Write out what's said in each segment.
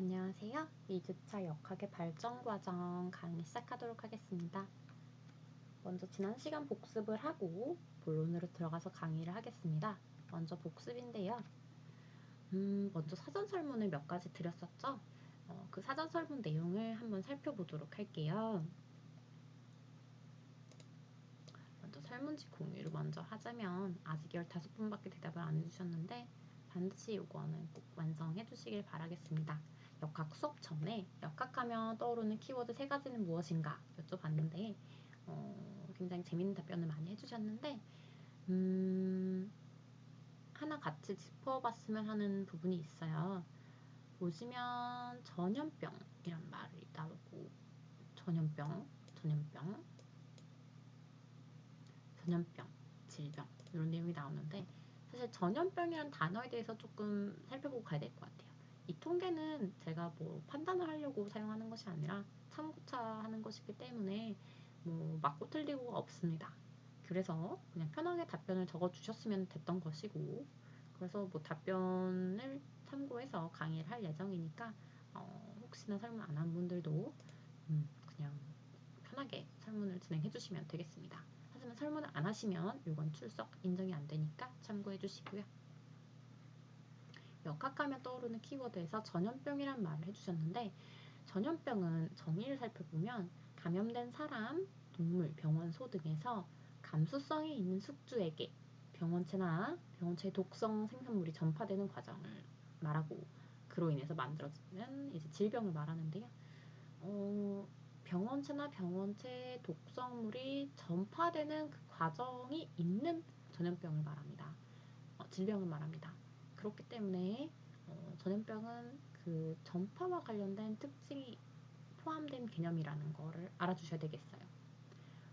안녕하세요. 2주차 역학의 발전 과정 강의 시작하도록 하겠습니다. 먼저 지난 시간 복습을 하고 본론으로 들어가서 강의를 하겠습니다. 먼저 복습인데요. 먼저 사전 설문을 몇 가지 드렸었죠? 그 사전 설문 내용을 한번 살펴보도록 할게요. 먼저 설문지 공유를 먼저 하자면 아직 15분밖에 대답을 안 해주셨는데 반드시 이거는 꼭 완성해 주시길 바라겠습니다. 역학 수업 전에 역학하면 떠오르는 키워드 3가지는 무엇인가 여쭤봤는데 굉장히 재밌는 답변을 많이 해주셨는데 하나 같이 짚어봤으면 하는 부분이 있어요. 보시면 전염병이란 말이 나오고 전염병, 질병 이런 내용이 나오는데 사실 전염병이라는 단어에 대해서 조금 살펴보고 가야 될 것 같아요. 이 통계는 제가 뭐 판단을 하려고 사용하는 것이 아니라 참고차 하는 것이기 때문에 뭐 맞고 틀리고가 없습니다. 그래서 그냥 편하게 답변을 적어 주셨으면 됐던 것이고 그래서 뭐 답변을 참고해서 강의를 할 예정이니까 혹시나 설문 안 한 분들도 그냥 편하게 설문을 진행해 주시면 되겠습니다. 하지만 설문을 안 하시면 이건 출석 인정이 안 되니까 참고해 주시고요. 역학하면 떠오르는 키워드에서 전염병이란 말을 해주셨는데 전염병은 정의를 살펴보면 감염된 사람, 동물, 병원소 등에서 감수성이 있는 숙주에게 병원체나 병원체의 독성 생산물이 전파되는 과정을 말하고 그로 인해서 만들어지는 이제 질병을 말하는데요. 병원체나 병원체의 독성물이 전파되는 그 과정이 있는 전염병을 말합니다. 질병을 말합니다. 그렇기 때문에 전염병은 그 전파와 관련된 특징이 포함된 개념이라는 거를 알아주셔야 되겠어요.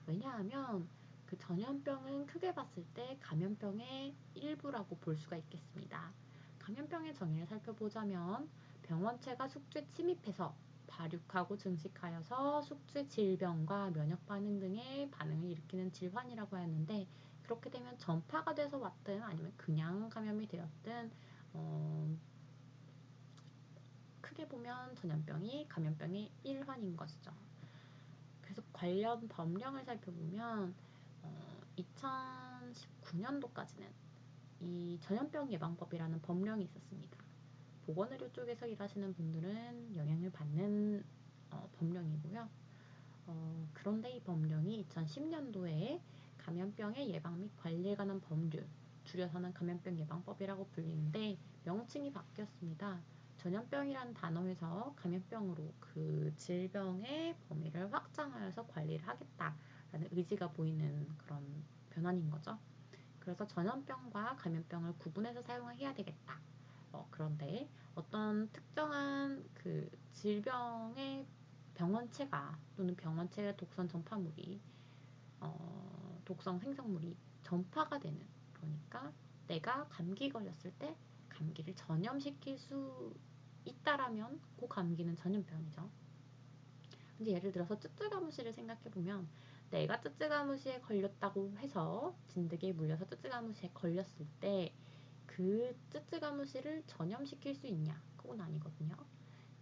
왜냐하면 그 전염병은 크게 봤을 때 감염병의 일부라고 볼 수가 있겠습니다. 감염병의 정의를 살펴보자면 병원체가 숙주에 침입해서 발육하고 증식하여서 숙주의 질병과 면역 반응 등의 반응을 일으키는 질환이라고 하는데 그렇게 되면 전파가 돼서 왔든 아니면 그냥 감염이 되었든 크게 보면 전염병이 감염병의 일환인 것이죠. 그래서 관련 법령을 살펴보면 2019년도까지는 이 전염병 예방법이라는 법령이 있었습니다. 보건의료 쪽에서 일하시는 분들은 영향을 받는 법령이고요. 그런데 이 법령이 2010년도에 감염병의 예방 및 관리에 관한 법률, 줄여서는 감염병 예방법이라고 불리는데 명칭이 바뀌었습니다. 전염병이라는 단어에서 감염병으로 그 질병의 범위를 확장하여서 관리를 하겠다라는 의지가 보이는 그런 변환인 거죠. 그래서 전염병과 감염병을 구분해서 사용해야 되겠다. 그런데 어떤 특정한 그 질병의 병원체가 또는 병원체의 독성 전파물이 독성 생성물이 전파가 되는 그러니까 내가 감기 걸렸을 때 감기를 전염시킬 수 있다라면 그 감기는 전염병이죠. 근데 예를 들어서 쯔쯔가무시를 생각해보면 내가 쯔쯔가무시에 걸렸다고 해서 진드기에 물려서 쯔쯔가무시에 걸렸을 때 그 쯔쯔가무시를 전염시킬 수 있냐? 그건 아니거든요.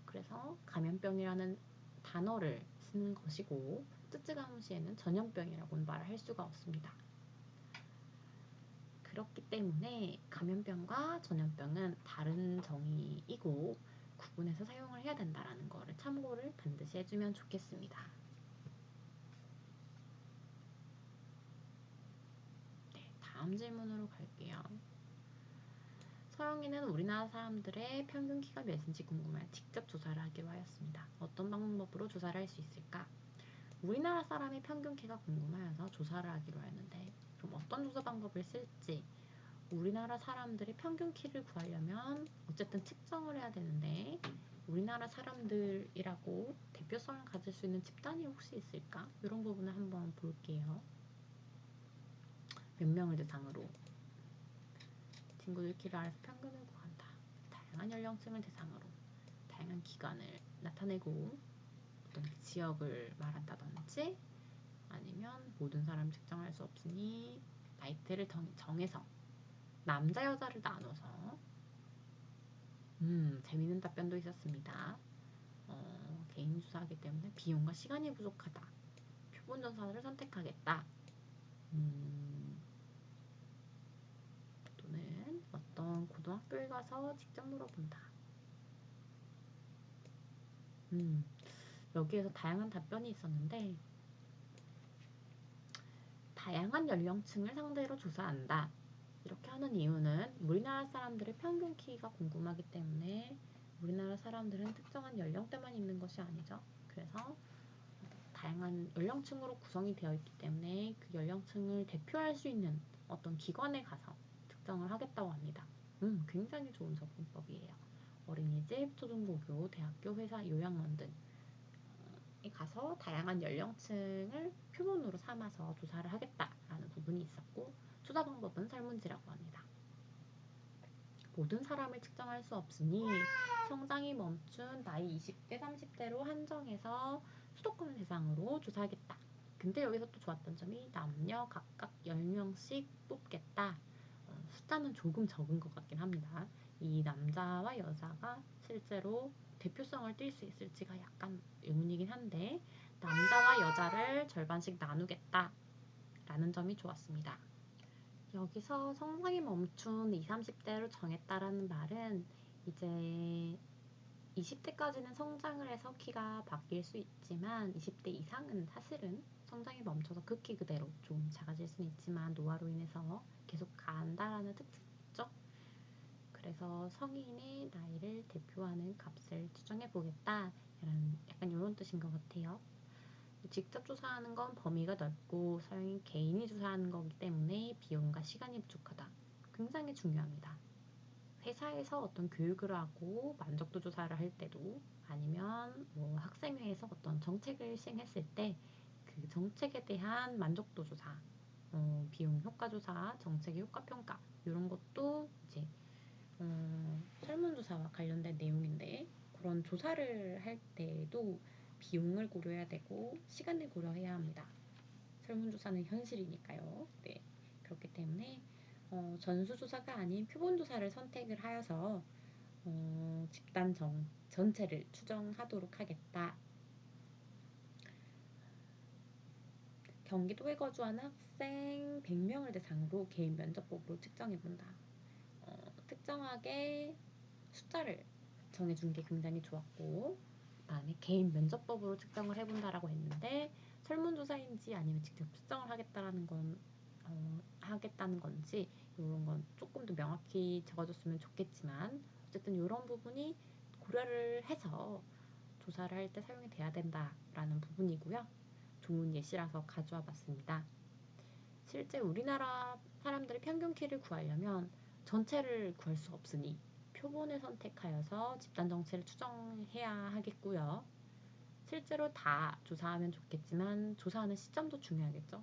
그래서 감염병이라는 단어를 쓰는 것이고 쯔쯔가무시에는 전염병이라고는 말을 할 수가 없습니다. 그렇기 때문에 감염병과 전염병은 다른 정의이고 구분해서 사용을 해야 된다는 거를 참고를 반드시 해주면 좋겠습니다. 네, 다음 질문으로 갈게요. 서영이는 우리나라 사람들의 평균 키가 몇인지 궁금해 직접 조사를 하기로 하였습니다. 어떤 방법으로 조사를 할 수 있을까? 우리나라 사람의 평균 키가 궁금하여서 조사를 하기로 했는데 그럼 어떤 조사 방법을 쓸지 우리나라 사람들의 평균 키를 구하려면 어쨌든 측정을 해야 되는데 우리나라 사람들이라고 대표성을 가질 수 있는 집단이 혹시 있을까? 이런 부분을 한번 볼게요. 몇 명을 대상으로 친구들 키를 알아서 평균을 구한다. 다양한 연령층을 대상으로 다양한 기관을 나타내고 어떤 지역을 말한다든지 아니면 모든 사람 측정할 수 없으니 나이대를 정해서 남자 여자를 나눠서 재밌는 답변도 있었습니다. 주사하기 때문에 비용과 시간이 부족하다. 표본조사를 선택하겠다. 또는 어떤 고등학교에 가서 직접 물어본다. 여기에서 다양한 답변이 있었는데 다양한 연령층을 상대로 조사한다. 이렇게 하는 이유는 우리나라 사람들의 평균 키가 궁금하기 때문에 우리나라 사람들은 특정한 연령대만 있는 것이 아니죠. 그래서 다양한 연령층으로 구성이 되어 있기 때문에 그 연령층을 대표할 수 있는 어떤 기관에 가서 측정을 하겠다고 합니다. 굉장히 좋은 접근법이에요. 어린이집, 초중고교, 대학교, 회사, 요양원 등에 가서 다양한 연령층을 표본으로 삼아서 조사를 하겠다라는 부분이 있었고 조사 방법은 설문지라고 합니다. 모든 사람을 측정할 수 없으니 성장이 멈춘 나이 20대, 30대로 한정해서 수도권 대상으로 조사하겠다. 근데 여기서 또 좋았던 점이 남녀 각각 10명씩 뽑겠다. 숫자는 조금 적은 것 같긴 합니다. 이 남자와 여자가 실제로 대표성을 띌 수 있을지가 약간 의문이긴 한데 남자와 여자를 절반씩 나누겠다 라는 점이 좋았습니다. 여기서 성장이 멈춘 20, 30대로 정했다라는 말은 이제 20대까지는 성장을 해서 키가 바뀔 수 있지만 20대 이상은 사실은 성장이 멈춰서 그 키 그대로 좀 작아질 수는 있지만 노화로 인해서 계속 간다라는 특징이 있죠. 그래서 성인의 나이를 대표하는 값을 추정해 보겠다 약간 이런 뜻인 것 같아요. 직접 조사하는 건 범위가 넓고 서양인 개인이 조사하는 거기 때문에 비용과 시간이 부족하다. 굉장히 중요합니다. 회사에서 어떤 교육을 하고 만족도 조사를 할 때도 아니면 뭐 학생회에서 어떤 정책을 시행했을 때 그 정책에 대한 만족도 조사, 비용 효과 조사, 정책의 효과 평가 이런 것도 이제 설문조사와 관련된 내용인데 그런 조사를 할 때도 비용을 고려해야 되고 시간을 고려해야 합니다. 설문조사는 현실이니까요. 네, 그렇기 때문에 전수조사가 아닌 표본조사를 선택을 하여서 집단 전체를 추정하도록 하겠다. 경기도에 거주하는 학생 100명을 대상으로 개인 면접법으로 측정해본다. 특정하게 숫자를 정해준 게 굉장히 좋았고 그다음에 개인 면접법으로 측정을 해본다라고 했는데 설문조사인지 아니면 직접 측정을 하겠다는 건지 이런 건 조금 더 명확히 적어줬으면 좋겠지만 어쨌든 이런 부분이 고려를 해서 조사를 할 때 사용이 돼야 된다라는 부분이고요. 좋은 예시라서 가져와 봤습니다. 실제 우리나라 사람들의 평균 키를 구하려면 전체를 구할 수 없으니 표본을 선택하여서 집단 정체를 추정해야 하겠고요. 실제로 다 조사하면 좋겠지만 조사하는 시점도 중요하겠죠.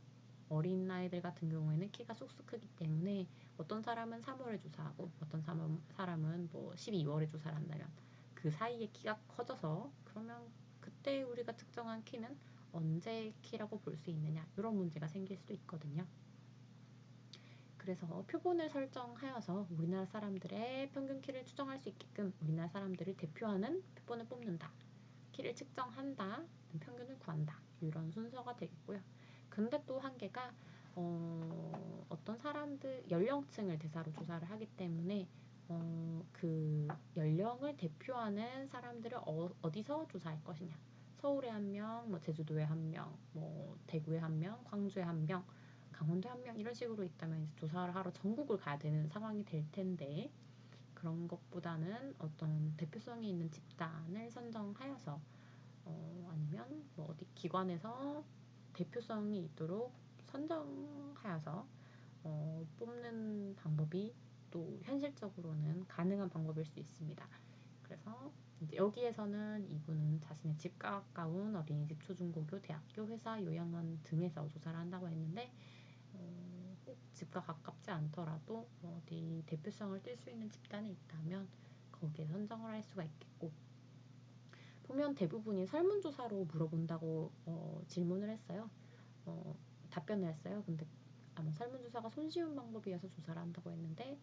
어린 아이들 같은 경우에는 키가 쑥쑥 크기 때문에 어떤 사람은 3월에 조사하고 어떤 사람은 뭐 12월에 조사를 한다면 그 사이에 키가 커져서 그러면 그때 우리가 측정한 키는 언제 키라고 볼 수 있느냐 이런 문제가 생길 수도 있거든요. 그래서 표본을 설정하여서 우리나라 사람들의 평균 키를 추정할 수 있게끔 우리나라 사람들을 대표하는 표본을 뽑는다. 키를 측정한다. 평균을 구한다. 이런 순서가 되겠고요. 근데 또 한계가 어떤 사람들 연령층을 대상으로 조사를 하기 때문에 그 연령을 대표하는 사람들을 어디서 조사할 것이냐. 서울에 한 명, 뭐 제주도에 한 명, 뭐 대구에 한 명, 광주에 한 명, 강원도에 한 명 이런 식으로 있다면 이제 조사를 하러 전국을 가야 되는 상황이 될 텐데 그런 것보다는 어떤 대표성이 있는 집단을 선정하여서 아니면 뭐 어디 기관에서 대표성이 있도록 선정하여서 뽑는 방법이 또 현실적으로는 가능한 방법일 수 있습니다. 그래서 이제 여기에서는 이분은 자신의 집과 가까운 어린이집, 초중고교, 대학교, 회사, 요양원 등에서 조사를 한다고 했는데 꼭 집과 가깝지 않더라도 어디 대표성을 띌 수 있는 집단이 있다면 거기에 선정을 할 수가 있겠고 보면 대부분이 설문조사로 물어본다고 질문을 했어요. 답변을 했어요. 근데 아마 설문조사가 손쉬운 방법이어서 조사를 한다고 했는데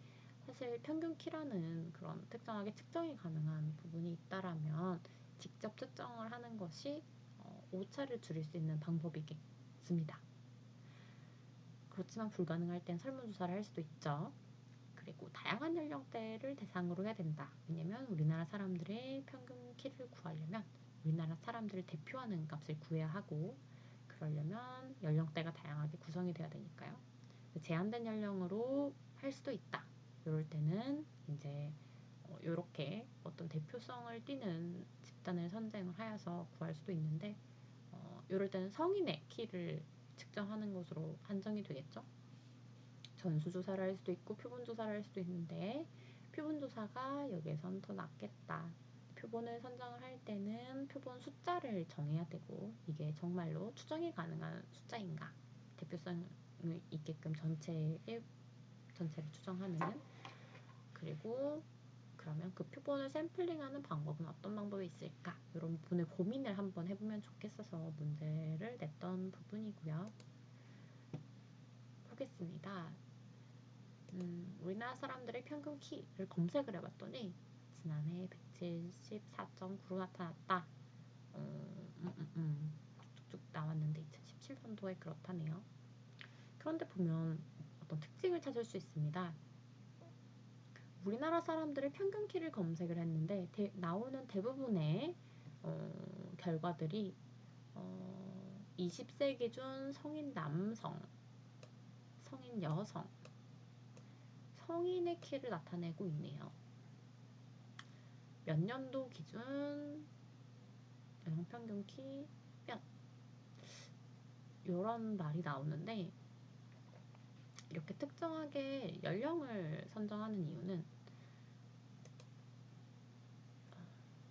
사실 평균 키라는 그런 특정하게 측정이 가능한 부분이 있다라면 직접 측정을 하는 것이 오차를 줄일 수 있는 방법이겠습니다. 그렇지만 불가능할 땐 설문조사를 할 수도 있죠. 그리고 다양한 연령대를 대상으로 해야 된다. 왜냐면 우리나라 사람들의 평균 키를 구하려면 우리나라 사람들을 대표하는 값을 구해야 하고, 그러려면 연령대가 다양하게 구성이 돼야 되니까요. 제한된 연령으로 할 수도 있다. 이럴 때는 이제 이렇게 어떤 대표성을 띠는 집단을 선정을 하여서 구할 수도 있는데, 이럴 때는 성인의 키를 측정하는 것으로 한정이 되겠죠. 전수조사를 할 수도 있고 표본조사를 할 수도 있는데, 표본조사가 여기에선 더 낫겠다. 표본을 선정을 할 때는 표본 숫자를 정해야 되고, 이게 정말로 추정이 가능한 숫자인가, 대표성이 있게끔 전체를 추정하는. 그리고 그러면 그 표본을 샘플링하는 방법은 어떤 방법이 있을까, 이런 부분을 고민을 한번 해보면 좋겠어서 문제를 냈던 부분이고요. 보겠습니다. 우리나라 사람들의 평균 키를 검색을 해봤더니 지난해 174.9로 나타났다. 쭉쭉 나왔는데 2017년도에 그렇다네요. 그런데 보면 어떤 특징을 찾을 수 있습니다. 우리나라 사람들의 평균 키를 검색을 했는데 나오는 대부분의 결과들이 20세 기준 성인 남성, 성인 여성, 성인의 키를 나타내고 있네요. 몇 년도 기준 여성 평균 키 몇, 이런 말이 나오는데, 이렇게 특정하게 연령을 선정하는 이유는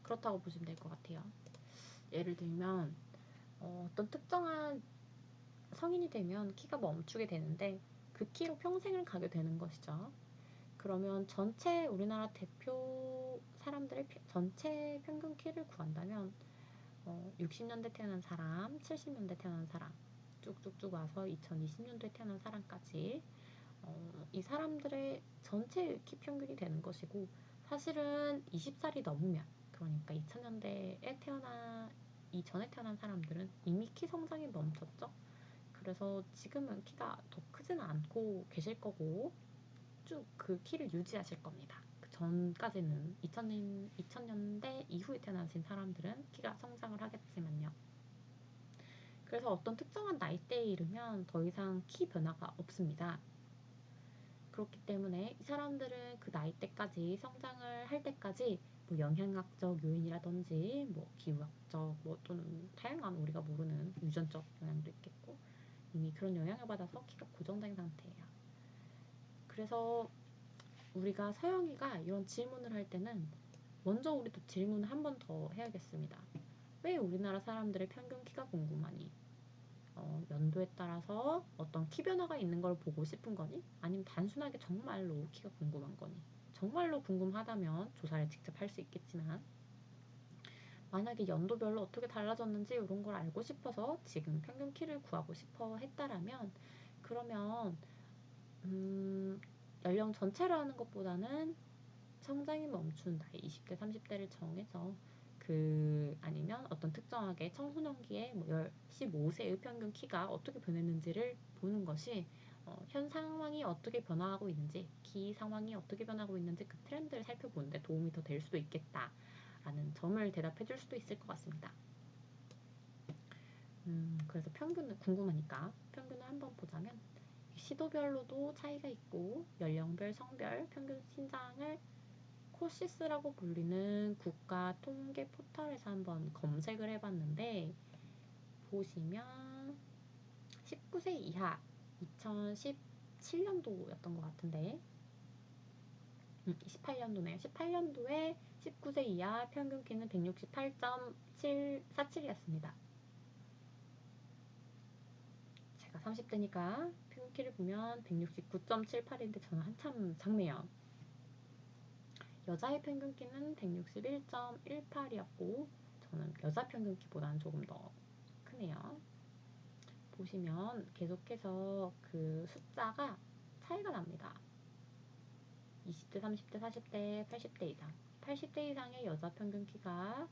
그렇다고 보시면 될 것 같아요. 예를 들면 어떤 특정한 성인이 되면 키가 멈추게 되는데 그 키로 평생을 가게 되는 것이죠. 그러면 전체 우리나라 대표 사람들의 전체 평균 키를 구한다면 60년대 태어난 사람, 70년대 태어난 사람, 쭉쭉쭉 와서 2020년도에 태어난 사람까지 이 사람들의 전체 키 평균이 되는 것이고, 사실은 20살이 넘으면, 그러니까 2000년대에 이전에 태어난 사람들은 이미 키 성장이 멈췄죠. 그래서 지금은 키가 더 크지는 않고 계실 거고 쭉 그 키를 유지하실 겁니다. 그 전까지는 2000년대 이후에 태어나신 사람들은 키가 성장을 하겠지만요. 그래서 어떤 특정한 나이대에 이르면 더 이상 키 변화가 없습니다. 그렇기 때문에 이 사람들은 그 나이대까지 성장을 할 때까지 뭐 영양학적 요인이라든지 뭐 기후학적 뭐 또는 다양한 우리가 모르는 유전적 영향도 있겠고, 이미 그런 영향을 받아서 키가 고정된 상태예요. 그래서 우리가 서영이가 이런 질문을 할 때는 먼저 우리도 질문을 한 번 더 해야겠습니다. 왜 우리나라 사람들의 평균 키가 궁금하니? 연도에 따라서 어떤 키 변화가 있는 걸 보고 싶은 거니? 아니면 단순하게 정말로 키가 궁금한 거니? 정말로 궁금하다면 조사를 직접 할 수 있겠지만, 만약에 연도별로 어떻게 달라졌는지 이런 걸 알고 싶어서 지금 평균 키를 구하고 싶어 했다라면, 그러면 연령 전체를 하는 것보다는 성장이 멈춘 나이 20대, 30대를 정해서 아니면 어떤 특정하게 청소년기에 뭐 15세의 평균 키가 어떻게 변했는지를 보는 것이 현 상황이 어떻게 변화하고 있는지, 키 상황이 어떻게 변하고 있는지 그 트렌드를 살펴보는데 도움이 더 될 수도 있겠다라는 점을 대답해 줄 수도 있을 것 같습니다. 그래서 평균을 궁금하니까 평균을 한번 보자면 시도별로도 차이가 있고 연령별, 성별 평균 신장을 코시스라고 불리는 국가 통계 포털에서 한번 검색을 해봤는데, 보시면 19세 이하 2017년도였던 것 같은데 18년도네요. 18년도에 19세 이하 평균 키는 168.47이었습니다. 제가 30대니까 평균 키를 보면 169.78인데 저는 한참 작네요. 여자의 평균 키는 161.18이었고 저는 여자 평균 키보다는 조금 더 크네요. 보시면 계속해서 그 숫자가 차이가 납니다. 20대, 30대, 40대, 80대 이상. 80대 이상의 여자 평균 키가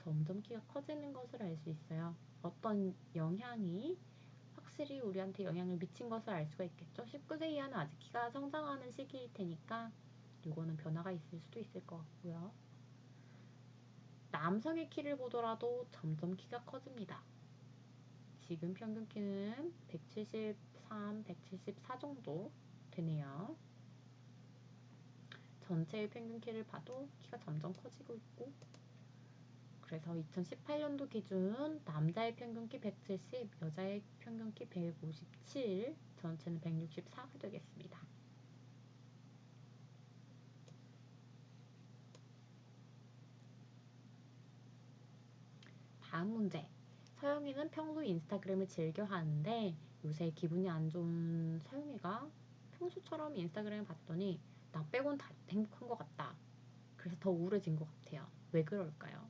점점 키가 커지는 것을 알 수 있어요. 어떤 영향이 확실히 우리한테 영향을 미친 것을 알 수가 있겠죠. 19세 이하는 아직 키가 성장하는 시기일 테니까 이거는 변화가 있을 수도 있을 것 같고요. 남성의 키를 보더라도 점점 키가 커집니다. 지금 평균 키는 173, 174 정도 되네요. 전체의 평균 키를 봐도 키가 점점 커지고 있고, 그래서 2018년도 기준 남자의 평균 키 170, 여자의 평균 키 157, 전체는 164가 되겠습니다. 다음 문제. 서영이는 평소 인스타그램을 즐겨 하는데 요새 기분이 안 좋은 서영이가 평소처럼 인스타그램을 봤더니 나 빼곤 다 행복한 것 같다. 그래서 더 우울해진 것 같아요. 왜 그럴까요?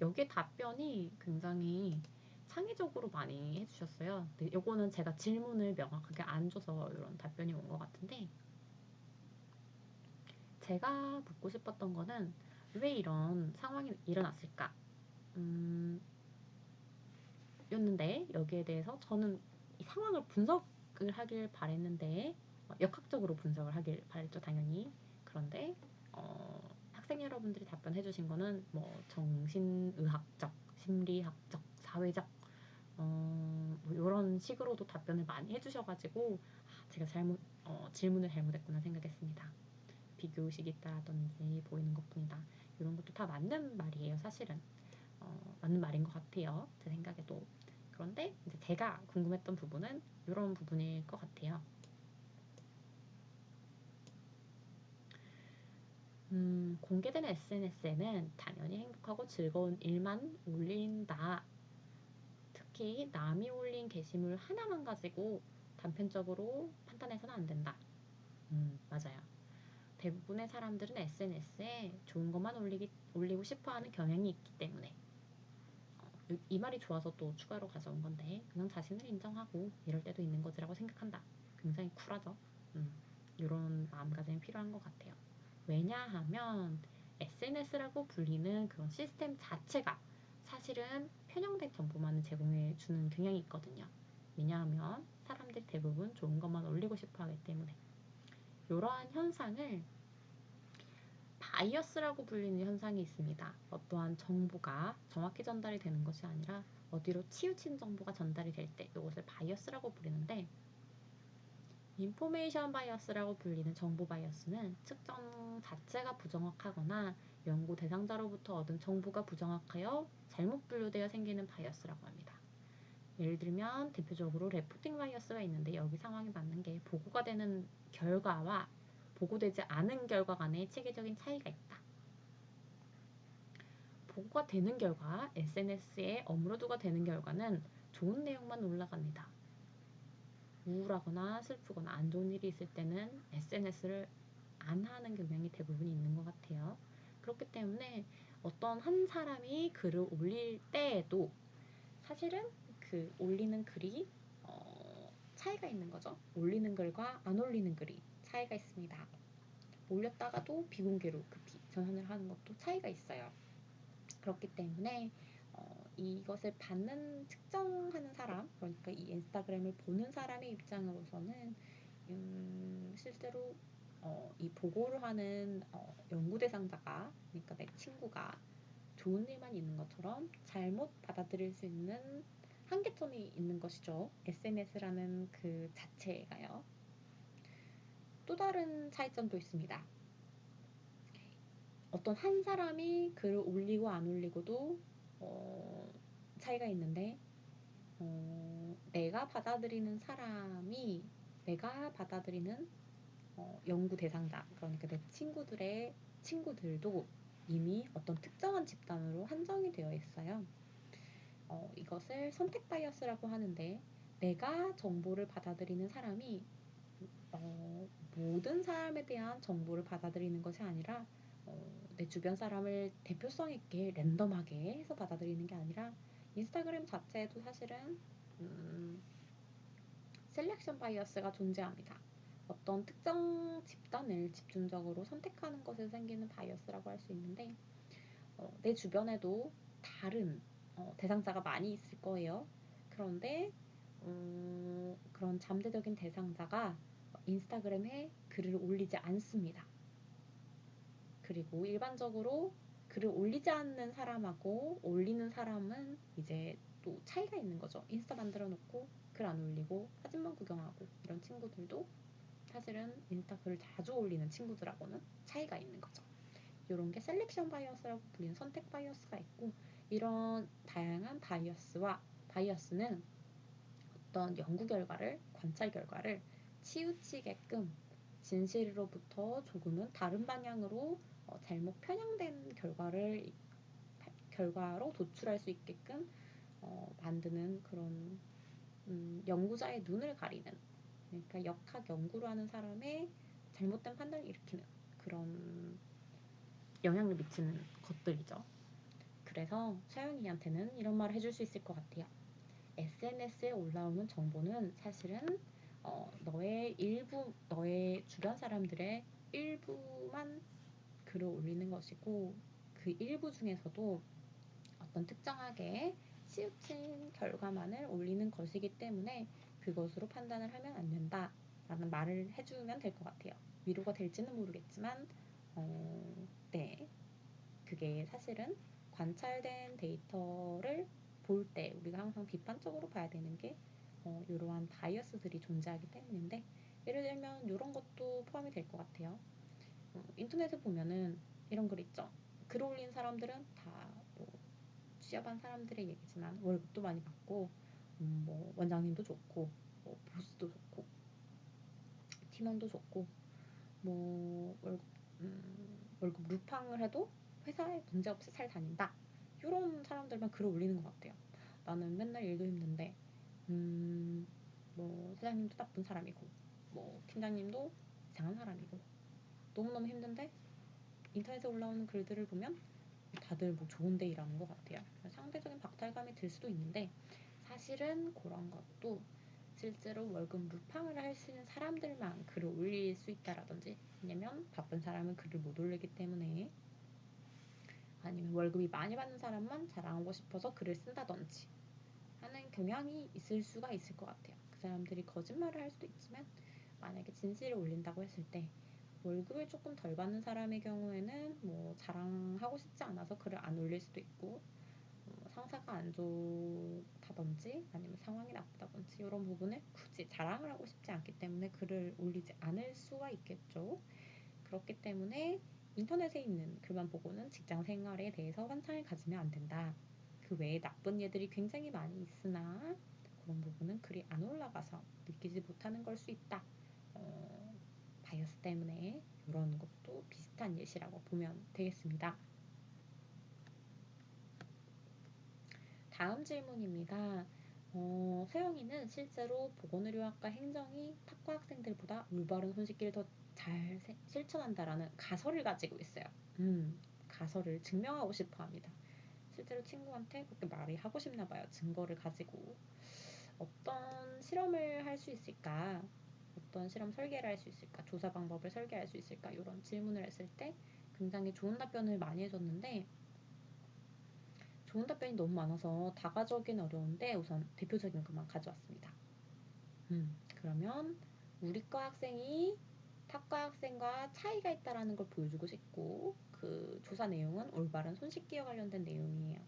여기에 답변이 굉장히 창의적으로 많이 해주셨어요. 근데 요거는 제가 질문을 명확하게 안 줘서 이런 답변이 온 것 같은데, 제가 묻고 싶었던 거는 왜 이런 상황이 일어났을까? 였는데 여기에 대해서 저는 이 상황을 분석을 하길 바랬는데 역학적으로 분석을 하길 바랬죠, 당연히. 그런데 학생 여러분들이 답변해 주신 거는 뭐 정신의학적, 심리학적, 사회적 뭐 이런 식으로도 답변을 많이 해주셔가지고 제가 질문을 잘못했구나 생각했습니다. 비교의식이 있다라든지 보이는 것뿐이다. 이런 것도 다 맞는 말이에요, 사실은. 맞는 말인 것 같아요, 제 생각에도. 그런데 이제 제가 궁금했던 부분은 이런 부분일 것 같아요. 공개된 SNS에는 당연히 행복하고 즐거운 일만 올린다. 특히 남이 올린 게시물 하나만 가지고 단편적으로 판단해서는 안 된다. 맞아요. 대부분의 사람들은 SNS에 좋은 것만 올리고 싶어 하는 경향이 있기 때문에 이 말이 좋아서 또 추가로 가져온 건데, 그냥 자신을 인정하고 이럴 때도 있는 거지라고 생각한다. 굉장히 쿨하죠. 이런 마음가짐이 필요한 것 같아요. 왜냐하면 SNS라고 불리는 그런 시스템 자체가 사실은 편향된 정보만을 제공해 주는 경향이 있거든요. 왜냐하면 사람들이 대부분 좋은 것만 올리고 싶어 하기 때문에. 이러한 현상을 바이어스라고 불리는 현상이 있습니다. 어떠한 정보가 정확히 전달이 되는 것이 아니라 어디로 치우친 정보가 전달이 될 때 이것을 바이어스라고 부르는데, 인포메이션 바이어스라고 불리는 정보 바이어스는 측정 자체가 부정확하거나 연구 대상자로부터 얻은 정보가 부정확하여 잘못 분류되어 생기는 바이어스라고 합니다. 예를 들면 대표적으로 레포팅 바이어스가 있는데, 여기 상황에 맞는 게 보고가 되는 결과와 보고되지 않은 결과 간의 체계적인 차이가 있다. 보고가 되는 결과, SNS에 업로드가 되는 결과는 좋은 내용만 올라갑니다. 우울하거나 슬프거나 안 좋은 일이 있을 때는 SNS를 안 하는 경향이 대부분 있는 것 같아요. 그렇기 때문에 어떤 한 사람이 글을 올릴 때에도 사실은 그 올리는 글이 차이가 있는 거죠. 올리는 글과 안 올리는 글이 차이가 있습니다. 올렸다가도 비공개로 급히 전환을 하는 것도 차이가 있어요. 그렇기 때문에 이것을 받는 측정하는 사람, 그러니까 이 인스타그램을 보는 사람의 입장으로서는 실제로 이 보고를 하는 연구 대상자가, 그러니까 내 친구가 좋은 일만 있는 것처럼 잘못 받아들일 수 있는 한계점이 있는 것이죠. SNS라는 그 자체가요. 또 다른 차이점도 있습니다. 어떤 한 사람이 글을 올리고 안 올리고도 차이가 있는데, 내가 받아들이는 사람이, 내가 받아들이는 연구 대상자, 그러니까 내 친구들도 이미 어떤 특정한 집단으로 한정이 되어 있어요. 이것을 선택 바이어스라고 하는데, 내가 정보를 받아들이는 사람이 모든 사람에 대한 정보를 받아들이는 것이 아니라 내 주변 사람을 대표성 있게 랜덤하게 해서 받아들이는 게 아니라, 인스타그램 자체에도 사실은 셀렉션 바이어스가 존재합니다. 어떤 특정 집단을 집중적으로 선택하는 것에 생기는 바이어스라고 할 수 있는데, 내 주변에도 다른 대상자가 많이 있을 거예요. 그런데 그런 잠재적인 대상자가 인스타그램에 글을 올리지 않습니다. 그리고 일반적으로 글을 올리지 않는 사람하고 올리는 사람은 이제 또 차이가 있는 거죠. 인스타 만들어 놓고 글 안 올리고 사진만 구경하고 이런 친구들도 사실은 인스타 글을 자주 올리는 친구들하고는 차이가 있는 거죠. 이런 게 셀렉션 바이어스라고 불리는 선택 바이어스가 있고, 이런 다양한 바이어스는 어떤 연구 결과를, 관찰 결과를 치우치게끔 진실로부터 조금은 다른 방향으로 잘못 편향된 결과로 도출할 수 있게끔 만드는 그런 연구자의 눈을 가리는, 그러니까 역학 연구를 하는 사람의 잘못된 판단을 일으키는 그런 영향을 미치는 것들이죠. 그래서 서영이한테는 이런 말을 해줄 수 있을 것 같아요. SNS에 올라오는 정보는 사실은 너의 주변 사람들의 일부만 글을 올리는 것이고, 그 일부 중에서도 어떤 특정하게 치우친 결과만을 올리는 것이기 때문에 그것으로 판단을 하면 안 된다 라는 말을 해주면 될 것 같아요. 위로가 될지는 모르겠지만 네, 그게 사실은 관찰된 데이터를 볼 때 우리가 항상 비판적으로 봐야 되는 게 이러한 바이어스들이 존재하기 때문인데, 예를 들면 이런 것도 포함이 될 것 같아요. 인터넷에 보면은 이런 글 있죠. 글 올린 사람들은 다뭐 취업한 사람들의 얘기지만 월급도 많이 받고 뭐 원장님도 좋고 뭐 보스도 좋고 팀원도 좋고 뭐 월급 루팡을 해도 회사에 문제없이 잘 다닌다. 이런 사람들만 글을 올리는 것 같아요. 나는 맨날 일도 힘든데 뭐 사장님도 나쁜 사람이고 뭐 팀장님도 이상한 사람이고 너무너무 힘든데 인터넷에 올라오는 글들을 보면 다들 뭐 좋은데 일하는 것 같아요. 상대적인 박탈감이 들 수도 있는데, 사실은 그런 것도 실제로 월급 루팡을 할 수 있는 사람들만 글을 올릴 수 있다라든지, 왜냐면 바쁜 사람은 글을 못 올리기 때문에, 아니면 월급이 많이 받는 사람만 자랑하고 싶어서 글을 쓴다든지 하는 경향이 있을 수가 있을 것 같아요. 그 사람들이 거짓말을 할 수도 있지만, 만약에 진실을 올린다고 했을 때 월급을 조금 덜 받는 사람의 경우에는 뭐 자랑하고 싶지 않아서 글을 안 올릴 수도 있고, 상사가 안 좋다든지 아니면 상황이 나쁘다든지 이런 부분을 굳이 자랑을 하고 싶지 않기 때문에 글을 올리지 않을 수가 있겠죠. 그렇기 때문에 인터넷에 있는 글만 보고는 직장 생활에 대해서 환상을 가지면 안 된다. 그 외에 나쁜 예들이 굉장히 많이 있으나 그런 부분은 글이 안 올라가서 느끼지 못하는 걸 수 있다. 바이어스 때문에 이런 것도 비슷한 예시라고 보면 되겠습니다. 다음 질문입니다. 세영이는 실제로 보건의료학과 행정이 탁구 학생들보다 올바른 손쉽기를 더 잘 실천한다라는 가설을 가지고 있어요. 가설을 증명하고 싶어 합니다. 실제로 친구한테 그렇게 말이 하고 싶나 봐요. 증거를 가지고. 어떤 실험을 할 수 있을까? 어떤 실험 설계를 할 수 있을까? 조사 방법을 설계할 수 있을까? 이런 질문을 했을 때 굉장히 좋은 답변을 많이 해줬는데, 좋은 답변이 너무 많아서 다 가져오기는 어려운데 우선 대표적인 것만 가져왔습니다. 그러면 우리과 학생이 타과 학생과 차이가 있다라는 걸 보여주고 싶고, 그 조사 내용은 올바른 손 씻기와 관련된 내용이에요.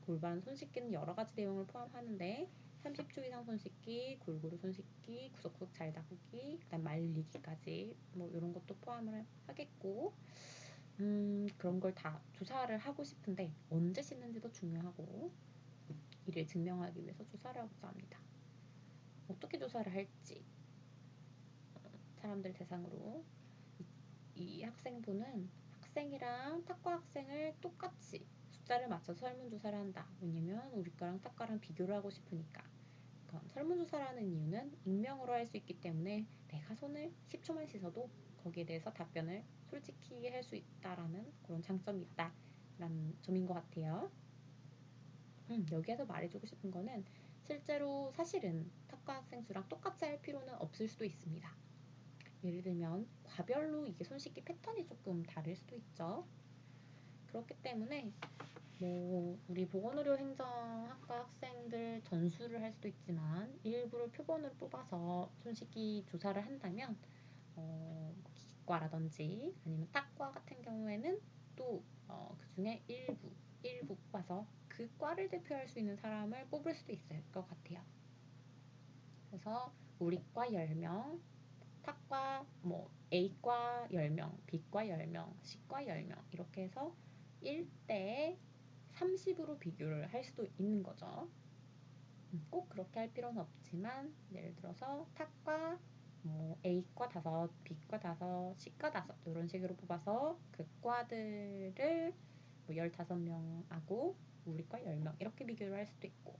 그 올바른 손 씻기는 여러 가지 내용을 포함하는데 30초 이상 손 씻기, 골고루 손 씻기, 구석구석 잘 닦기, 그다음 말리기까지 뭐 이런 것도 포함을 하겠고, 그런 걸 다 조사를 하고 싶은데 언제 씻는지도 중요하고, 이를 증명하기 위해서 조사를 하고자 합니다. 어떻게 조사를 할지, 사람들 대상으로 이 학생부는 학생이랑 탁과 학생을 똑같이 숫자를 맞춰서 설문조사를 한다. 왜냐면 우리 과랑 탁과랑 비교를 하고 싶으니까. 그러니까 설문조사라는 이유는 익명으로 할 수 있기 때문에 내가 손을 10초만 씻어도 거기에 대해서 답변을 솔직히 할 수 있다라는 그런 장점이 있다라는 점인 것 같아요. 여기에서 말해주고 싶은 거는 실제로 사실은 탁과 학생 수랑 똑같이 할 필요는 없을 수도 있습니다. 예를 들면 과별로 이게 손 씻기 패턴이 조금 다를 수도 있죠. 그렇기 때문에 뭐 우리 보건의료 행정학과 학생들 전수를 할 수도 있지만 일부를 표본을 뽑아서 손쉽게 조사를 한다면 뭐 기과라든지 아니면 탁과 같은 경우에는 또 그 중에 일부 뽑아서 그 과를 대표할 수 있는 사람을 뽑을 수도 있을 것 같아요. 그래서 우리 과 10명, 탁과 뭐 A과 10명, B과 10명, C과 10명 이렇게 해서 1대 30으로 비교를 할 수도 있는 거죠. 꼭 그렇게 할 필요는 없지만 예를 들어서 탁과 뭐 A과 5, B과 5, C과 5 이런 식으로 뽑아서 그 과들을 뭐 15명하고 우리 과 10명 이렇게 비교를 할 수도 있고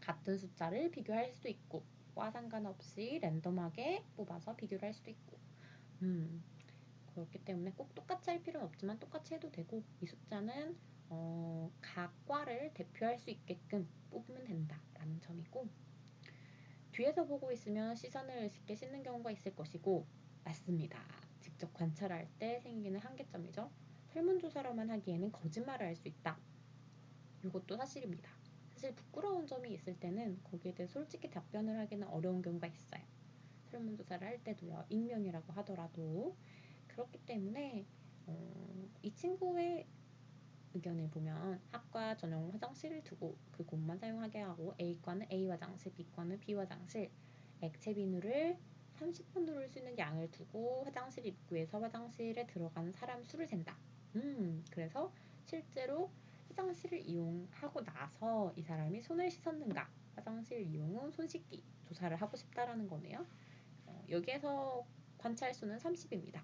같은 숫자를 비교할 수도 있고 과 상관없이 랜덤하게 뽑아서 비교를 할 수도 있고 그렇기 때문에 꼭 똑같이 할 필요는 없지만 똑같이 해도 되고 이 숫자는 각 과를 대표할 수 있게끔 뽑으면 된다라는 점이고 뒤에서 보고 있으면 시선을 의식해 씻는 경우가 있을 것이고 맞습니다. 직접 관찰할 때 생기는 한계점이죠. 설문조사로만 하기에는 거짓말을 할 수 있다. 이것도 사실입니다. 사실 부끄러운 점이 있을 때는 거기에 대해 솔직히 답변을 하기는 어려운 경우가 있어요. 설문조사를 할 때도요. 익명이라고 하더라도 그렇기 때문에 이 친구의 의견을 보면 학과 전용 화장실을 두고 그곳만 사용하게 하고 A과는 A 화장실, B과는 B 화장실, 액체 비누를 30번 누를 수 있는 양을 두고 화장실 입구에서 화장실에 들어가는 사람 수를 센다. 그래서 실제로 화장실을 이용하고 나서 이 사람이 손을 씻었는가, 화장실 이용 후 손 씻기 조사를 하고 싶다라는 거네요. 여기에서 관찰 수는 30입니다.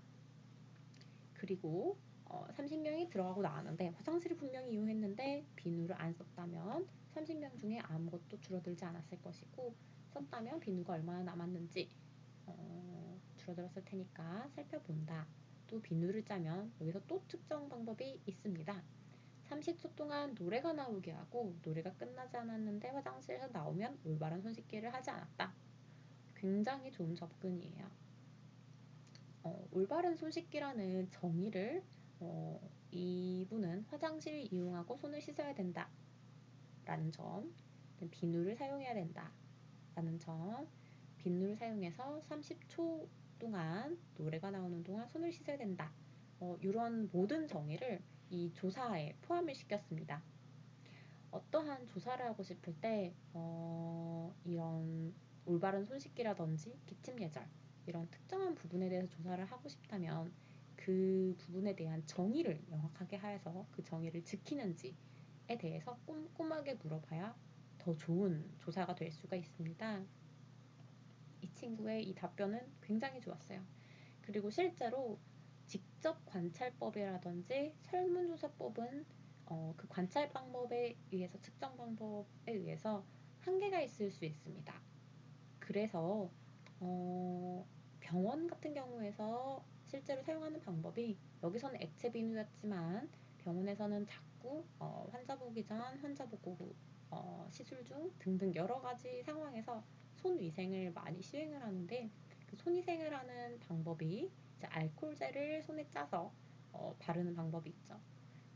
그리고 30명이 들어가고 나왔는데 화장실을 분명히 이용했는데 비누를 안 썼다면 30명 중에 아무것도 줄어들지 않았을 것이고 썼다면 비누가 얼마나 남았는지 줄어들었을 테니까 살펴본다. 또 비누를 짜면 여기서 또 측정 방법이 있습니다. 30초 동안 노래가 나오게 하고 노래가 끝나지 않았는데 화장실에서 나오면 올바른 손 씻기를 하지 않았다. 굉장히 좋은 접근이에요. 올바른 손 씻기라는 정의를 이분은 화장실을 이용하고 손을 씻어야 된다 라는 점, 비누를 사용해야 된다 라는 점, 비누를 사용해서 30초 동안 노래가 나오는 동안 손을 씻어야 된다. 이런 모든 정의를 이 조사에 포함을 시켰습니다. 어떠한 조사를 하고 싶을 때 이런 올바른 손 씻기라든지 기침 예절 이런 특정한 부분에 대해서 조사를 하고 싶다면 그 부분에 대한 정의를 명확하게 하여서 그 정의를 지키는지에 대해서 꼼꼼하게 물어봐야 더 좋은 조사가 될 수가 있습니다. 이 친구의 이 답변은 굉장히 좋았어요. 그리고 실제로 직접 관찰법이라든지 설문조사법은 그 관찰 방법에 의해서 측정 방법에 의해서 한계가 있을 수 있습니다. 그래서 병원 같은 경우에서 실제로 사용하는 방법이 여기서는 액체 비누였지만 병원에서는 자꾸 환자 보기 전, 환자 보고 후, 시술 중 등등 여러 가지 상황에서 손 위생을 많이 시행을 하는데 그 손 위생을 하는 방법이 이제 알코올젤을 손에 짜서 바르는 방법이 있죠.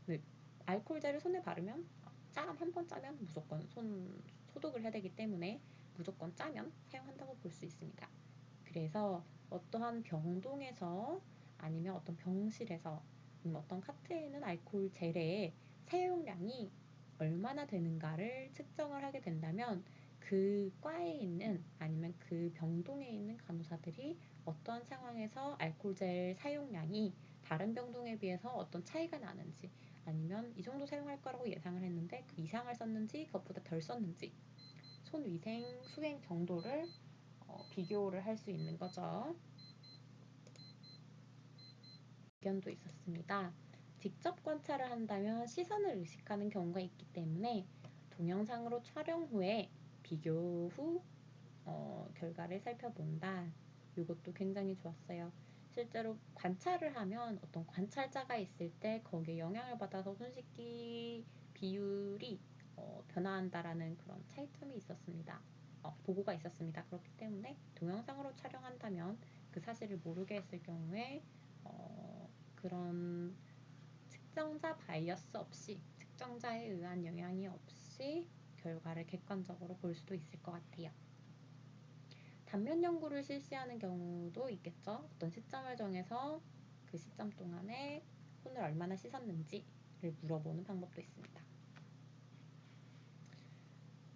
근데 알코올젤을 손에 바르면 한 번 짜면 무조건 손 소독을 해야 되기 때문에 무조건 짜면 사용한다고 볼 수 있습니다. 그래서 어떠한 병동에서 아니면 어떤 병실에서 어떤 카트에 있는 알코올 젤의 사용량이 얼마나 되는가를 측정을 하게 된다면 그 과에 있는 아니면 그 병동에 있는 간호사들이 어떠한 상황에서 알코올 젤 사용량이 다른 병동에 비해서 어떤 차이가 나는지 아니면 이 정도 사용할 거라고 예상을 했는데 그 이상을 썼는지 그것보다 덜 썼는지 손 위생 수행 정도를 비교를 할 수 있는 거죠. 의견도 있었습니다. 직접 관찰을 한다면 시선을 의식하는 경우가 있기 때문에 동영상으로 촬영 후에 비교 후 결과를 살펴본다. 이것도 굉장히 좋았어요. 실제로 관찰을 하면 어떤 관찰자가 있을 때 거기에 영향을 받아서 손 씻기 비율이 변화한다라는 그런 차이점이 있었습니다. 보고가 있었습니다. 그렇기 때문에 동영상으로 촬영한다면 그 사실을 모르게 했을 경우에 그런 특정자 바이어스 없이, 특정자에 의한 영향이 없이 결과를 객관적으로 볼 수도 있을 것 같아요. 단면 연구를 실시하는 경우도 있겠죠. 어떤 시점을 정해서 그 시점 동안에 손을 얼마나 씻었는지를 물어보는 방법도 있습니다.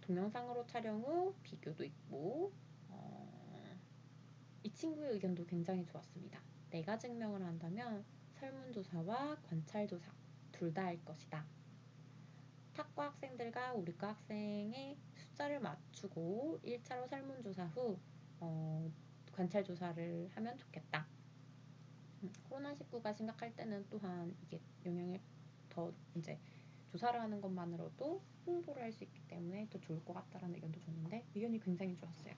동영상으로 촬영 후 비교도 있고, 이 친구의 의견도 굉장히 좋았습니다. 내가 증명을 한다면 설문조사와 관찰조사 둘 다 할 것이다. 탁과 학생들과 우리과 학생의 숫자를 맞추고 1차로 설문조사 후 관찰조사를 하면 좋겠다. 코로나19가 심각할 때는 또한 이게 영향을 더 이제 조사를 하는 것만으로도 홍보를 할 수 있기 때문에 더 좋을 것 같다라는 의견도 줬는데 의견이 굉장히 좋았어요.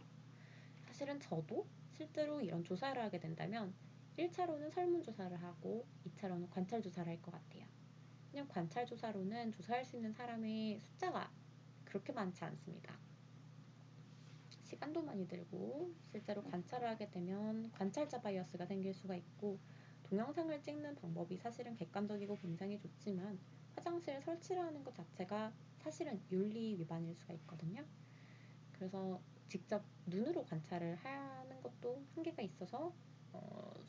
사실은 저도 실제로 이런 조사를 하게 된다면 1차로는 설문조사를 하고 2차로는 관찰조사를 할 것 같아요. 그냥 관찰조사로는 조사할 수 있는 사람의 숫자가 그렇게 많지 않습니다. 시간도 많이 들고 실제로 관찰을 하게 되면 관찰자 바이어스가 생길 수가 있고 동영상을 찍는 방법이 사실은 객관적이고 굉장히 좋지만 화장실에 설치를 하는 것 자체가 사실은 윤리 위반일 수가 있거든요. 그래서 직접 눈으로 관찰을 하는 것도 한계가 있어서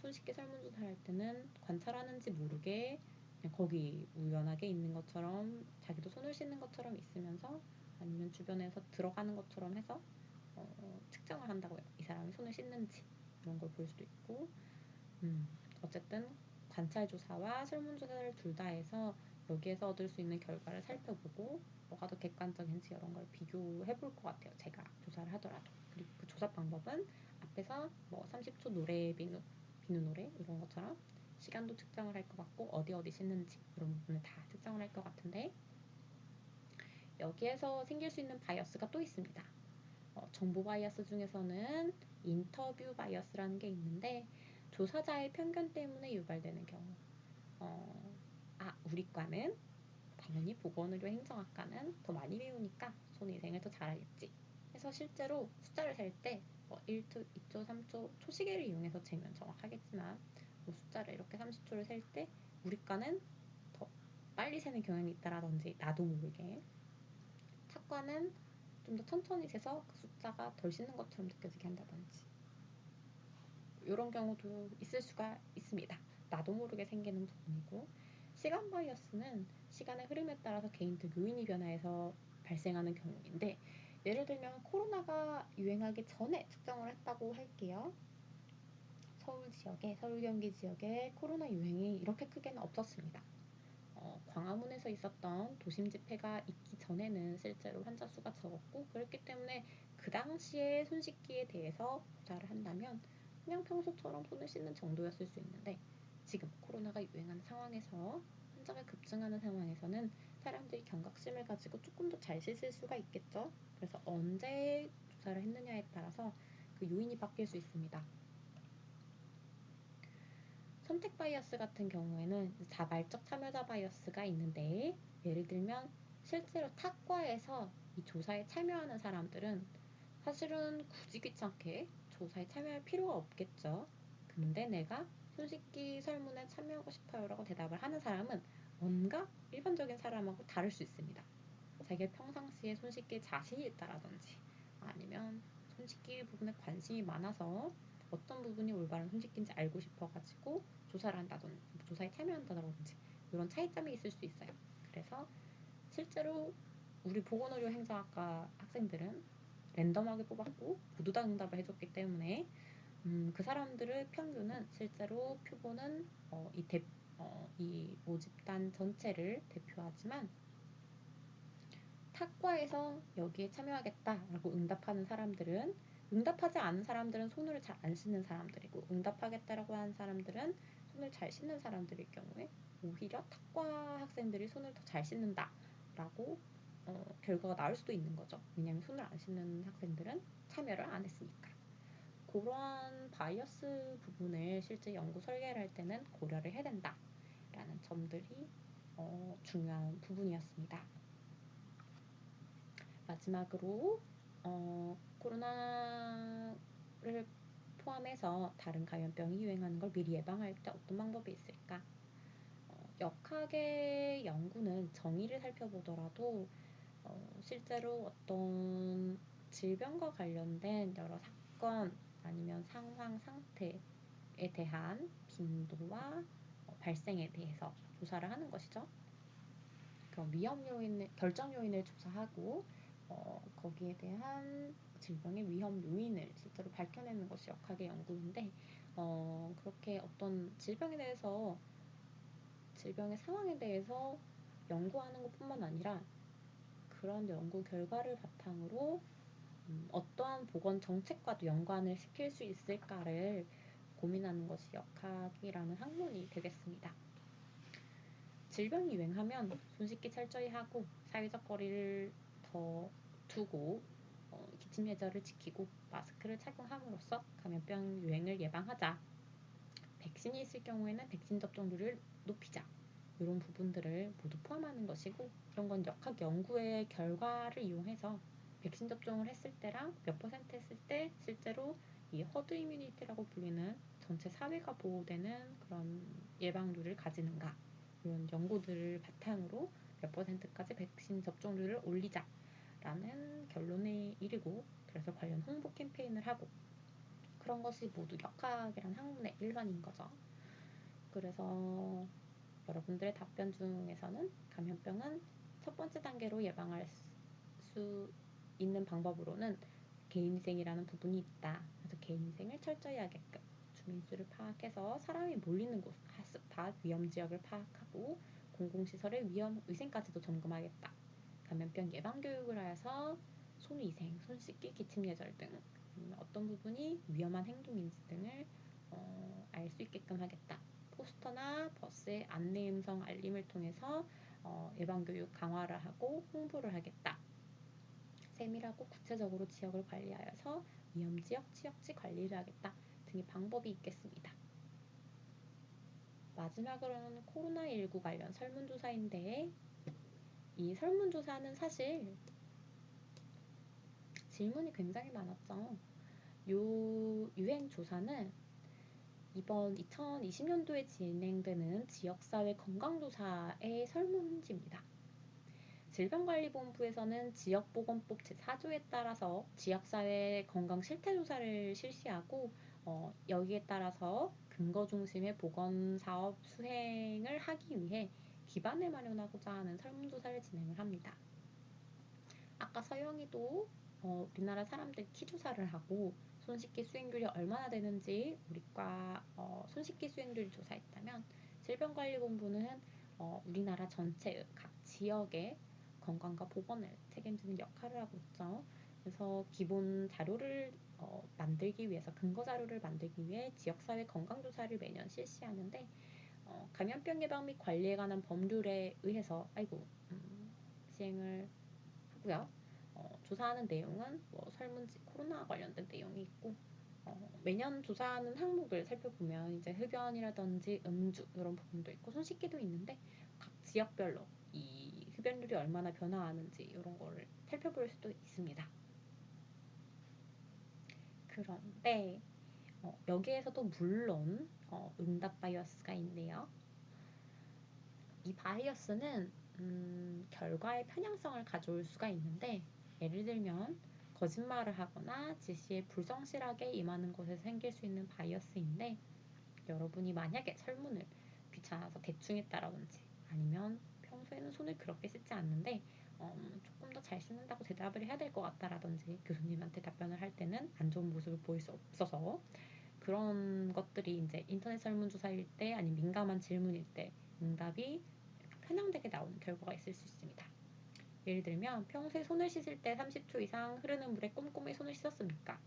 손쉽게 설문조사를 할 때는 관찰하는지 모르게 그냥 거기 우연하게 있는 것처럼 자기도 손을 씻는 것처럼 있으면서 아니면 주변에서 들어가는 것처럼 해서 측정을 한다고요. 이 사람이 손을 씻는지 이런 걸 볼 수도 있고 어쨌든 관찰조사와 설문조사를 둘 다 해서 여기에서 얻을 수 있는 결과를 살펴보고 뭐가 더 객관적인지 이런 걸 비교해 볼 것 같아요. 제가 조사를 하더라도. 그리고 그 조사 방법은 앞에서 뭐 30초 노래 비누 노래 이런 것처럼 시간도 측정을 할 것 같고 어디 씻는지 이런 부분을 다 측정을 할 것 같은데 여기에서 생길 수 있는 바이어스가 또 있습니다. 정보 바이어스 중에서는 인터뷰 바이어스라는 게 있는데 조사자의 편견 때문에 유발되는 경우 우리 과는 당연히 보건의료 행정학과는 더 많이 배우니까 손위생을 더 잘하겠지 해서 실제로 숫자를 셀 때 1초, 2초, 3초 초시계를 이용해서 재면 정확하겠지만 숫자를 이렇게 30초를 셀 때 우리 과는 더 빨리 세는 경향이 있다라든지 나도 모르게 타과는 좀 더 천천히 세서 그 숫자가 덜 씻는 것처럼 느껴지게 한다든지 이런 경우도 있을 수가 있습니다. 나도 모르게 생기는 부분이고 시간 바이어스는 시간의 흐름에 따라서 개인들 요인이 변화해서 발생하는 경우인데 예를 들면 코로나가 유행하기 전에 측정을 했다고 할게요. 서울 지역에, 서울 경기 지역에 코로나 유행이 이렇게 크게는 없었습니다. 광화문에서 있었던 도심 집회가 있기 전에는 실제로 환자 수가 적었고 그랬기 때문에 그 당시에 손 씻기에 대해서 조사를 한다면 그냥 평소처럼 손을 씻는 정도였을 수 있는데 지금 코로나가 유행하는 상황에서 환자가 급증하는 상황에서는 사람들이 경각심을 가지고 조금 더 잘 씻을 수가 있겠죠. 그래서 언제 조사를 했느냐에 따라서 그 요인이 바뀔 수 있습니다. 선택 바이어스 같은 경우에는 자발적 참여자 바이어스가 있는데 예를 들면 실제로 탁과에서 이 조사에 참여하는 사람들은 사실은 굳이 귀찮게 조사에 참여할 필요가 없겠죠. 근데 내가 손 씻기 설문에 참여하고 싶어요 라고 대답을 하는 사람은 뭔가 일반적인 사람하고 다를 수 있습니다. 자기가 평상시에 손 씻기에 자신이 있다라든지 아니면 손 씻기 부분에 관심이 많아서 어떤 부분이 올바른 손 씻기인지 알고 싶어가지고 조사를 한다든지 조사에 참여한다든지 이런 차이점이 있을 수 있어요. 그래서 실제로 우리 보건의료 행정학과 학생들은 랜덤하게 뽑았고 모두 다 응답을 해줬기 때문에 그 사람들의 평균은 실제로 표본은 이 모집단 전체를 대표하지만 탁과에서 여기에 참여하겠다라고 응답하는 사람들은 응답하지 않은 사람들은 손을 잘 안 씻는 사람들이고 응답하겠다라고 하는 사람들은 손을 잘 씻는 사람들일 경우에 오히려 탁과 학생들이 손을 더 잘 씻는다라고 결과가 나올 수도 있는 거죠. 왜냐하면 손을 안 씻는 학생들은 참여를 안 했으니까. 그러한 바이어스 부분을 실제 연구 설계를 할 때는 고려를 해야 된다라는 점들이 중요한 부분이었습니다. 마지막으로 코로나를 포함해서 다른 감염병이 유행하는 걸 미리 예방할 때 어떤 방법이 있을까? 역학의 연구는 정의를 살펴보더라도 실제로 어떤 질병과 관련된 여러 사건 아니면 상황 상태에 대한 빈도와 발생에 대해서 조사를 하는 것이죠. 그럼 위험 요인, 결정 요인을 조사하고 거기에 대한 질병의 위험 요인을 실제로 밝혀내는 것이 역학의 연구인데 그렇게 어떤 질병에 대해서 질병의 상황에 대해서 연구하는 것뿐만 아니라 그런 연구 결과를 바탕으로 어떠한 보건 정책과도 연관을 시킬 수 있을까를 고민하는 것이 역학이라는 학문이 되겠습니다. 질병이 유행하면 손 씻기 철저히 하고 사회적 거리를 더 두고 기침 예절을 지키고 마스크를 착용함으로써 감염병 유행을 예방하자. 백신이 있을 경우에는 백신 접종률을 높이자. 이런 부분들을 모두 포함하는 것이고 이런 건 역학 연구의 결과를 이용해서 백신 접종을 했을 때랑 몇 퍼센트 했을 때 실제로 이 허드 이뮤니티라고 불리는 전체 사회가 보호되는 그런 예방률을 가지는가 이런 연구들을 바탕으로 몇 퍼센트까지 백신 접종률을 올리자라는 결론에 이르고 그래서 관련 홍보 캠페인을 하고 그런 것이 모두 역학이라는 학문의 일환인 거죠. 그래서 여러분들의 답변 중에서는 감염병은 첫 번째 단계로 예방할 수 있는 방법으로는 개인위생이라는 부분이 있다. 그래서 개인위생을 철저히 하게끔 주민수를 파악해서 사람이 몰리는 곳, 핫스팟, 위험지역을 파악하고 공공시설의 위생까지도 점검하겠다. 감염병 예방교육을 하여서 손위생, 손씻기, 기침예절 등 어떤 부분이 위험한 행동인지 등을 알 수 있게끔 하겠다. 포스터나 버스의 안내 음성 알림을 통해서 예방교육 강화를 하고 홍보를 하겠다. 세밀하고 구체적으로 지역을 관리하여서 위험지역, 취약지 관리를 하겠다 등의 방법이 있겠습니다. 마지막으로는 코로나19 관련 설문조사인데 이 설문조사는 사실 질문이 굉장히 많았죠. 요 유행조사는 이번 2020년도에 진행되는 지역사회 건강조사의 설문지입니다. 질병관리본부에서는 지역보건법 제4조에 따라서 지역사회 건강실태조사를 실시하고 여기에 따라서 근거중심의 보건사업 수행을 하기 위해 기반을 마련하고자 하는 설문조사를 진행을 합니다. 아까 서영이도 우리나라 사람들 키조사를 하고 손씻기 수행률이 얼마나 되는지 우리과 손씻기 수행률을 조사했다면 질병관리본부는 우리나라 전체의 각 지역의 건강과 보건을 책임지는 역할을 하고 있죠. 그래서 기본 자료를 만들기 위해서 근거 자료를 만들기 위해 지역사회 건강조사를 매년 실시하는데 감염병 예방 및 관리에 관한 법률에 의해서 시행을 하고요. 조사하는 내용은 설문지 코로나 관련된 내용이 있고 매년 조사하는 항목을 살펴보면 이제 흡연이라든지 음주 이런 부분도 있고 손 씻기도 있는데 각 지역별로 이 흡연율이 얼마나 변화하는지 이런 거를 살펴볼 수도 있습니다. 그런데 여기에서도 물론 응답 바이어스가 있네요. 이 바이어스는 결과의 편향성을 가져올 수가 있는데 예를 들면 거짓말을 하거나 지시에 불성실하게 임하는 것에서 생길 수 있는 바이어스인데 여러분이 만약에 설문을 귀찮아서 대충 했다라든지 아니면 평소에는 손을 그렇게 씻지 않는데 조금 더 잘 씻는다고 대답을 해야 될 것 같다라든지 교수님한테 답변을 할 때는 안 좋은 모습을 보일 수 없어서 그런 것들이 이제 인터넷 설문조사일 때 아니면 민감한 질문일 때 응답이 편향되게 나오는 결과가 있을 수 있습니다. 예를 들면 평소에 손을 씻을 때 30초 이상 흐르는 물에 꼼꼼히 손을 씻었습니까?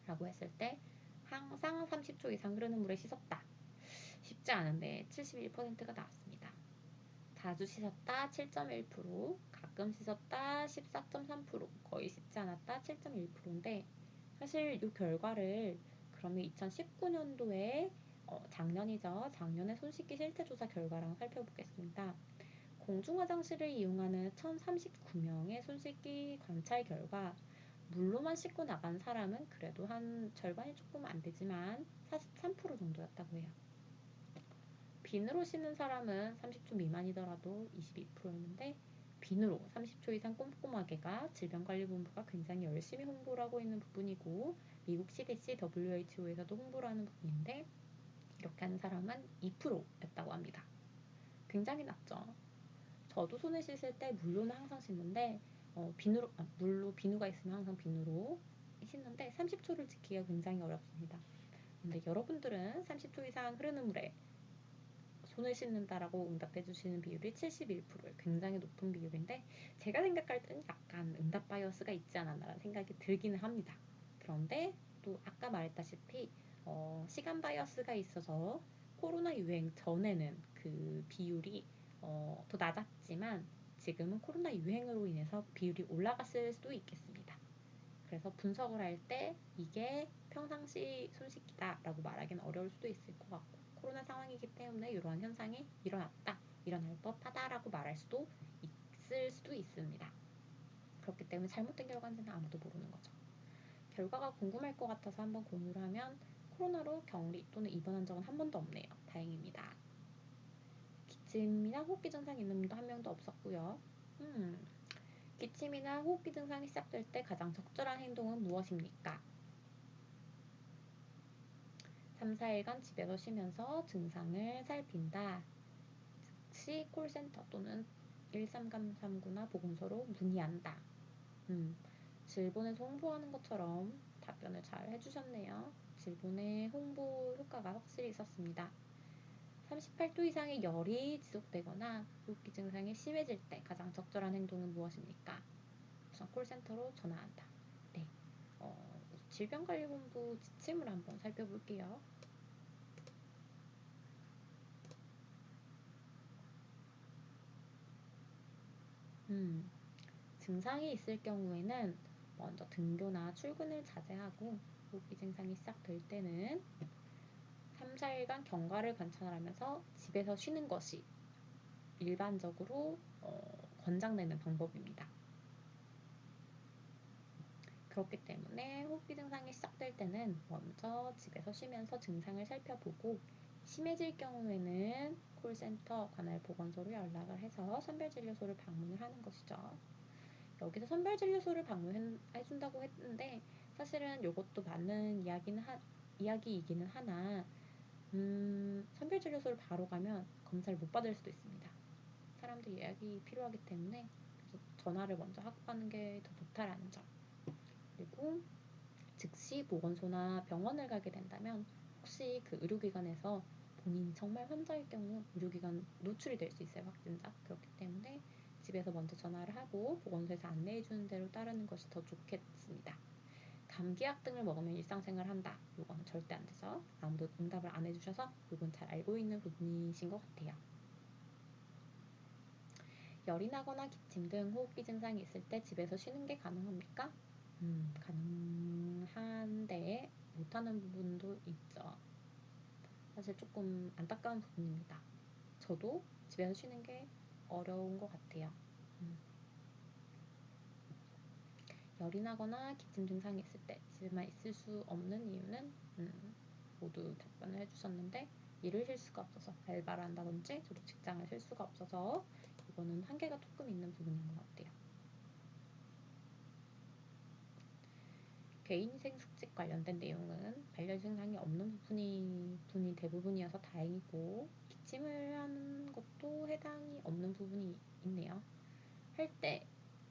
라고 했을 때 항상 30초 이상 흐르는 물에 씻었다. 쉽지 않은데 71%가 나왔습니다. 자주 씻었다 7.1%, 가끔 씻었다 14.3%, 거의 씻지 않았다 7.1%인데 사실 이 결과를 그러면 2019년도에 작년이죠. 작년에 손씻기 실태조사 결과랑 살펴보겠습니다. 공중화장실을 이용하는 1039명의 손씻기 관찰 결과 물로만 씻고 나간 사람은 그래도 한 절반이 조금 안 되지만 43% 정도였다고 해요. 비누로 씻는 사람은 30초 미만이더라도 22%였는데 비누로 30초 이상 꼼꼼하게가 질병관리본부가 굉장히 열심히 홍보를 하고 있는 부분이고 미국 CDC, WHO에서도 홍보를 하는 부분인데 이렇게 하는 사람은 2%였다고 합니다. 굉장히 낮죠. 저도 손을 씻을 때 물로는 항상 씻는데 물로 비누가 있으면 항상 비누로 씻는데 30초를 지키기가 굉장히 어렵습니다. 근데 여러분들은 30초 이상 흐르는 물에 손을 씻는다라고 응답해 주시는 비율이 71%예요. 굉장히 높은 비율인데 제가 생각할 때는 약간 응답 바이어스가 있지 않았나라는 생각이 들기는 합니다. 그런데 또 아까 말했다시피 시간 바이어스가 있어서 코로나 유행 전에는 그 비율이 더 낮았지만 지금은 코로나 유행으로 인해서 비율이 올라갔을 수도 있겠습니다. 그래서 분석을 할 때 이게 평상시 손 씻기다라고 말하기는 어려울 수도 있을 것 같고 코로나 상황이기 때문에 이러한 현상이 일어났다, 일어날 법하다라고 말할 수도 있을 수도 있습니다. 그렇기 때문에 잘못된 결과는 아무도 모르는 거죠. 결과가 궁금할 것 같아서 한번 공유를 하면 코로나로 격리 또는 입원한 적은 한 번도 없네요. 다행입니다. 기침이나 호흡기 증상 있는 분도 한 명도 없었고요. 기침이나 호흡기 증상이 시작될 때 가장 적절한 행동은 무엇입니까? 3, 4일간 집에서 쉬면서 증상을 살핀다. 즉시 콜센터 또는 1339나 보건소로 문의한다. 질본에서 홍보하는 것처럼 답변을 잘 해주셨네요. 질본의 홍보 효과가 확실히 있었습니다. 38도 이상의 열이 지속되거나 호흡기 증상이 심해질 때 가장 적절한 행동은 무엇입니까? 우선 콜센터로 전화한다. 네, 질병관리본부 지침을 한번 살펴볼게요. 증상이 있을 경우에는 먼저 등교나 출근을 자제하고 호흡기 증상이 시작될 때는 3, 4일간 경과를 관찰하면서 집에서 쉬는 것이 일반적으로 권장되는 방법입니다. 그렇기 때문에 호흡기 증상이 시작될 때는 먼저 집에서 쉬면서 증상을 살펴보고 심해질 경우에는 콜센터, 관할 보건소로 연락을 해서 선별진료소를 방문을 하는 것이죠. 여기서 선별진료소를 방문해준다고 했는데 사실은 이것도 맞는 이야기이기는 하나 선별진료소를 바로 가면 검사를 못 받을 수도 있습니다. 사람들이 예약이 필요하기 때문에 전화를 먼저 하고 가는 게 더 좋다라는 점. 그리고 즉시 보건소나 병원을 가게 된다면 혹시 그 의료기관에서 본인이 정말 환자일 경우 의료기관 노출이 될 수 있어요. 확진자. 그렇기 때문에 집에서 먼저 전화를 하고 보건소에서 안내해주는 대로 따르는 것이 더 좋겠습니다. 감기약 등을 먹으면 일상생활 한다. 이거는 절대 안 돼서 아무도 응답을 안 해주셔서 이건 잘 알고 있는 부분이신 것 같아요. 열이 나거나 기침 등 호흡기 증상이 있을 때 집에서 쉬는 게 가능합니까? 가능한데 못하는 부분도 있죠. 사실 조금 안타까운 부분입니다. 저도 집에서 쉬는 게 어려운 것 같아요. 열이 나거나 기침 증상이 있을 때 집에만 있을 수 없는 이유는 모두 답변을 해주셨는데 일을 쉴 수가 없어서 알바를 한다든지 저도 직장을 쉴 수가 없어서 이거는 한계가 조금 있는 부분인 것 같아요. 개인위생 수칙 관련된 내용은 발열 증상이 없는 분이 대부분이어서 다행이고 기침을 하는 것도 해당이 없는 부분이 있네요. 할 때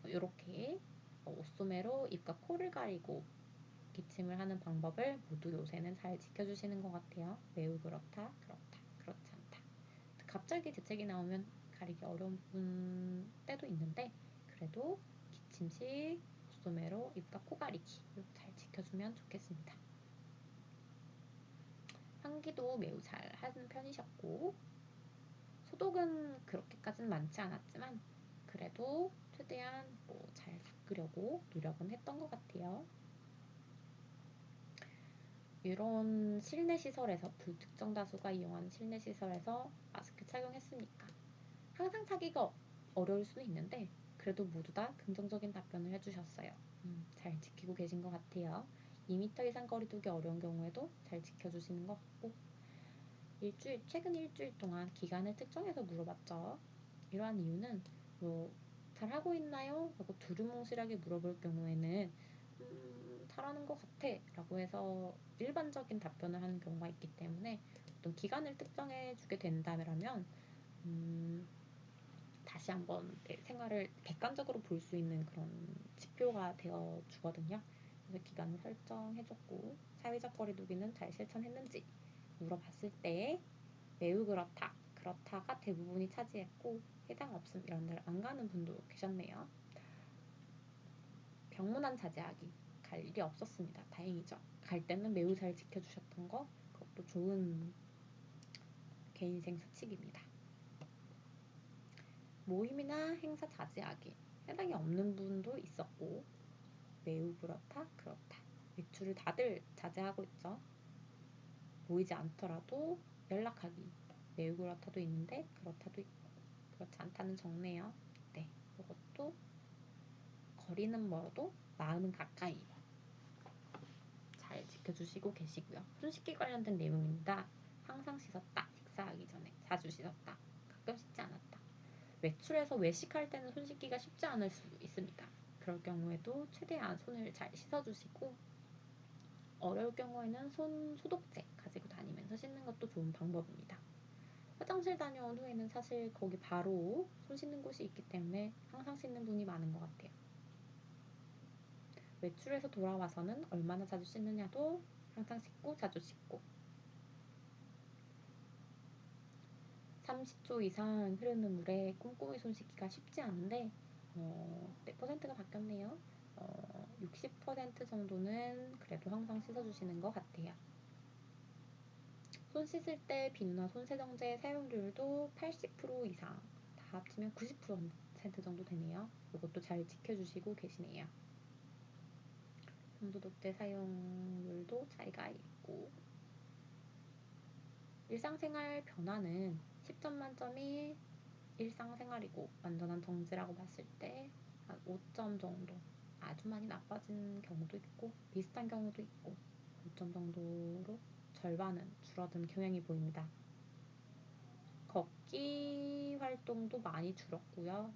이렇게 옷소매로 입과 코를 가리고 기침을 하는 방법을 모두 요새는 잘 지켜주시는 것 같아요. 매우 그렇다, 그렇지 않다. 갑자기 재채기 나오면 가리기 어려운 때도 있는데 그래도 기침 시 옷소매로 입과 코 가리기 잘 지켜주면 좋겠습니다. 환기도 매우 잘 하는 편이셨고 소독은 그렇게까지는 많지 않았지만 그래도 최대한 잘 닦으려고 노력은 했던 것 같아요. 이런 실내 시설에서 불특정 다수가 이용하는 실내 시설에서 마스크 착용했습니까? 항상 차기가 어려울 수는 있는데 그래도 모두 다 긍정적인 답변을 해주셨어요. 잘 지키고 계신 것 같아요. 2m 이상 거리 두기 어려운 경우에도 잘 지켜주시는 것 같고 최근 일주일 동안 기간을 특정해서 물어봤죠. 이러한 이유는 잘하고 있나요? 라고 두루뭉실하게 물어볼 경우에는 잘하는 것 같아 라고 해서 일반적인 답변을 하는 경우가 있기 때문에 어떤 기간을 특정해 주게 된다면 다시 한번 내 생활을 객관적으로 볼 수 있는 그런 지표가 되어 주거든요. 그래서 기간을 설정해줬고 사회적 거리두기는 잘 실천했는지 물어봤을 때 매우 그렇다, 그렇다가 대부분이 차지했고 해당 없음 이런 데를 안 가는 분도 계셨네요. 병문안 자제하기 갈 일이 없었습니다. 다행이죠. 갈 때는 매우 잘 지켜주셨던 거 그것도 좋은 개인생 수칙입니다. 모임이나 행사 자제하기 해당이 없는 분도 있었고 매우 그렇다, 그렇다. 외출을 다들 자제하고 있죠. 모이지 않더라도 연락하기 매우 그렇다도 있는데 그렇다도 있고 그렇지 않다는 적네요. 네, 이것도 거리는 멀어도 마음은 가까이 잘 지켜주시고 계시고요. 손 씻기 관련된 내용입니다. 항상 씻었다. 식사하기 전에 자주 씻었다. 가끔 씻지 않았다. 외출해서 외식할 때는 손 씻기가 쉽지 않을 수 있습니다. 그럴 경우에도 최대한 손을 잘 씻어주시고 어려울 경우에는 손 소독제 가지고 다니면서 씻는 것도 좋은 방법입니다. 화장실 다녀온 후에는 사실 거기 바로 손 씻는 곳이 있기 때문에 항상 씻는 분이 많은 것 같아요. 외출해서 돌아와서는 얼마나 자주 씻느냐도 항상 씻고 자주 씻고 30초 이상 흐르는 물에 꼼꼼히 손 씻기가 쉽지 않은데 네, 퍼센트가 바뀌었네요. 60% 정도는 그래도 항상 씻어주시는 것 같아요. 손 씻을 때 비누나 손세정제 사용률도 80% 이상 다 합치면 90% 정도 되네요. 이것도 잘 지켜주시고 계시네요. 손소독제 사용률도 차이가 있고 일상생활 변화는 10점 만점이 일상생활이고 완전한 정지라고 봤을 때 한 5점 정도 아주 많이 나빠진 경우도 있고 비슷한 경우도 있고 5점 정도로 절반은 줄어든 경향이 보입니다. 걷기 활동도 많이 줄었고요.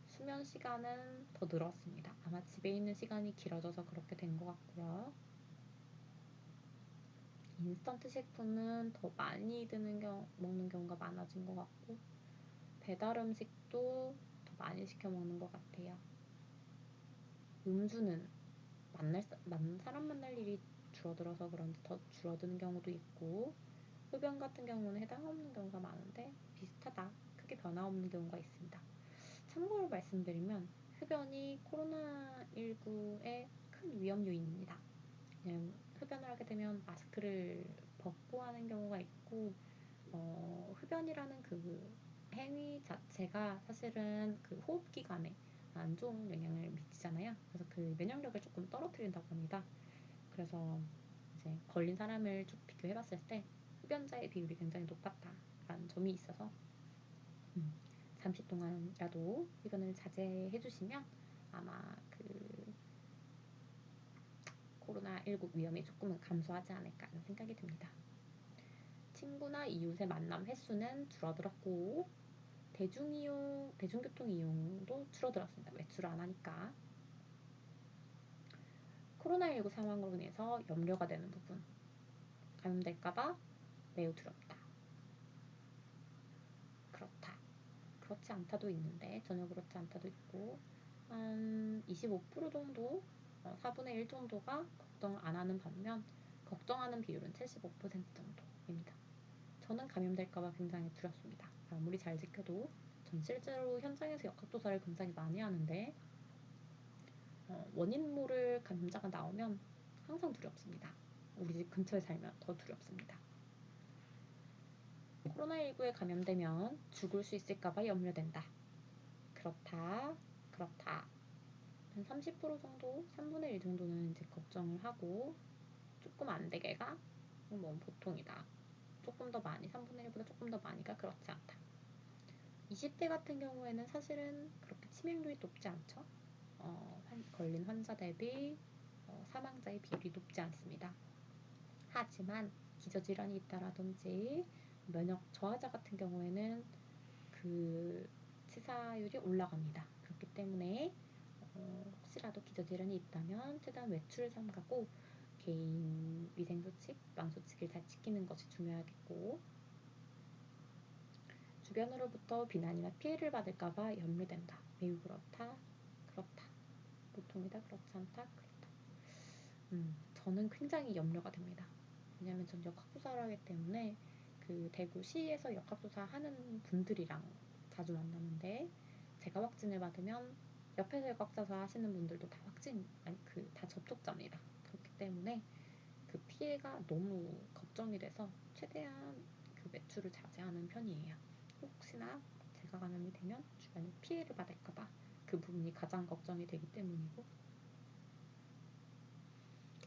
수면 시간은 더 늘었습니다. 아마 집에 있는 시간이 길어져서 그렇게 된 것 같고요. 인스턴트 식품은 더 많이 먹는 경우가 많아진 것 같고 배달 음식도 더 많이 시켜 먹는 것 같아요. 음주는 사람 만날 일이 줄어들어서 그런지 더 줄어드는 경우도 있고 흡연 같은 경우는 해당 없는 경우가 많은데 비슷하다. 크게 변화 없는 경우가 있습니다. 참고로 말씀드리면 흡연이 코로나19의 큰 위험 요인입니다. 그냥 흡연을 하게 되면 마스크를 벗고 하는 경우가 있고 흡연이라는 그 행위 자체가 사실은 그 호흡기관에 안 좋은 영향을 미치잖아요. 그래서 그 면역력을 조금 떨어뜨린다고 합니다. 그래서 이제 걸린 사람을 쭉 비교해봤을 때 흡연자의 비율이 굉장히 높았다라는 점이 있어서 잠시 동안이라도 흡연을 자제해주시면 아마 그 코로나19 위험이 조금은 감소하지 않을까 하는 생각이 듭니다. 친구나 이웃의 만남 횟수는 줄어들었고 대중교통 이용도 줄어들었습니다. 외출을 안 하니까. 코로나19 상황으로 인해서 염려가 되는 부분. 감염될까봐 매우 두렵다. 그렇다. 그렇지 않다도 있는데 전혀 그렇지 않다도 있고 한 25% 정도 4분의 1 정도가 걱정 안 하는 반면 걱정하는 비율은 75% 정도입니다. 저는 감염될까봐 굉장히 두렵습니다. 아무리 잘 지켜도 전 실제로 현장에서 역학조사를 굉장히 많이 하는데 원인 모를 감염자가 나오면 항상 두렵습니다. 우리 집 근처에 살면 더 두렵습니다. 코로나19에 감염되면 죽을 수 있을까봐 염려된다. 그렇다. 한 30% 정도, 3분의 1 정도는 이제 걱정을 하고 조금 안 되게가 뭐 보통이다. 조금 더 많이, 3분의 1보다 조금 더 많이가 그렇지 않다. 20대 같은 경우에는 사실은 그렇게 치명률이 높지 않죠. 걸린 환자 대비 사망자의 비율이 높지 않습니다. 하지만 기저질환이 있다라든지 면역 저하자 같은 경우에는 그 치사율이 올라갑니다. 그렇기 때문에 혹시라도 기저질환이 있다면 최대한 외출을 삼가고 개인 위생수칙, 방수칙을 잘 지키는 것이 중요하겠고 주변으로부터 비난이나 피해를 받을까봐 염려된다. 매우 그렇다. 그렇다. 보통이다. 그렇지 않다. 그렇다. 저는 굉장히 염려가 됩니다. 왜냐하면 전 역학조사를 하기 때문에 그 대구시에서 역학조사 하는 분들이랑 자주 만나는데 제가 확진을 받으면 옆에서 역학조사 하시는 분들도 다 다 접촉자입니다. 그렇기 때문에 그 피해가 너무 걱정이 돼서 최대한 그 외출을 자제하는 편이에요. 혹시나 제가 감염이 되면 주변에 피해를 받을까봐 그 부분이 가장 걱정이 되기 때문이고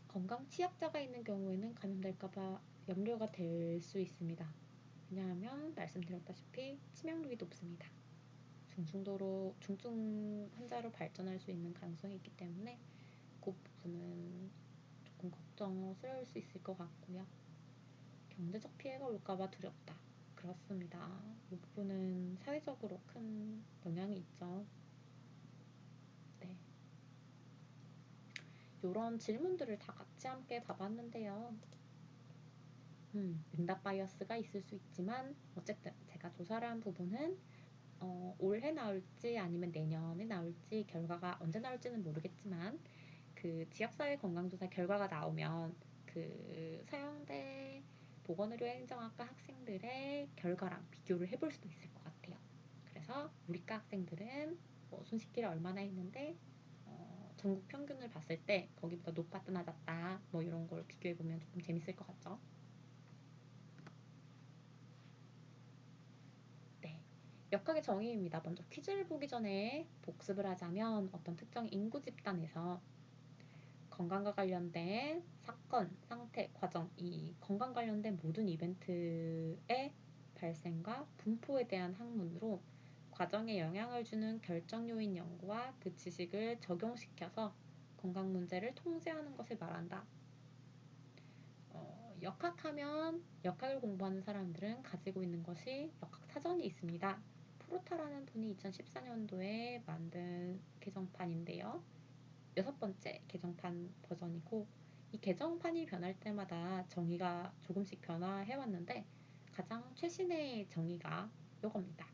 건강 취약자가 있는 경우에는 감염될까봐 염려가 될 수 있습니다. 왜냐하면 말씀드렸다시피 치명률이 높습니다. 중증 환자로 발전할 수 있는 가능성이 있기 때문에 그 부분은 조금 걱정스러울 수 있을 것 같고요. 경제적 피해가 올까봐 두렵다. 그렇습니다. 이 부분은 사회적으로 큰 영향이 있죠. 네. 이런 질문들을 다 같이 함께 봐봤는데요. 응답 바이어스가 있을 수 있지만 어쨌든 제가 조사를 한 부분은 올해 나올지 아니면 내년에 나올지 결과가 언제 나올지는 모르겠지만 그 지역사회 건강조사 결과가 나오면 그 서영대 보건의료 행정학과 학생들의 결과랑 비교를 해볼 수도 있을 것 같아요. 그래서 우리과 학생들은 뭐 순식길에 얼마나 했는데 전국 평균을 봤을 때 거기보다 높았다 낮았다 뭐 이런 걸 비교해보면 조금 재밌을 것 같죠. 네. 역학의 정의입니다. 먼저 퀴즈를 보기 전에 복습을 하자면 어떤 특정 인구 집단에서 건강과 관련된 사건, 상태, 과정, 이 건강 관련된 모든 이벤트의 발생과 분포에 대한 학문으로 과정에 영향을 주는 결정 요인 연구와 그 지식을 적용시켜서 건강 문제를 통제하는 것을 말한다. 역학하면 역학을 공부하는 사람들은 가지고 있는 것이 역학 사전이 있습니다. 프로타라는 분이 2014년도에 만든 개정판인데요. 6번째 개정판 버전이고 이 개정판이 변할 때마다 정의가 조금씩 변화해 왔는데 가장 최신의 정의가 이겁니다.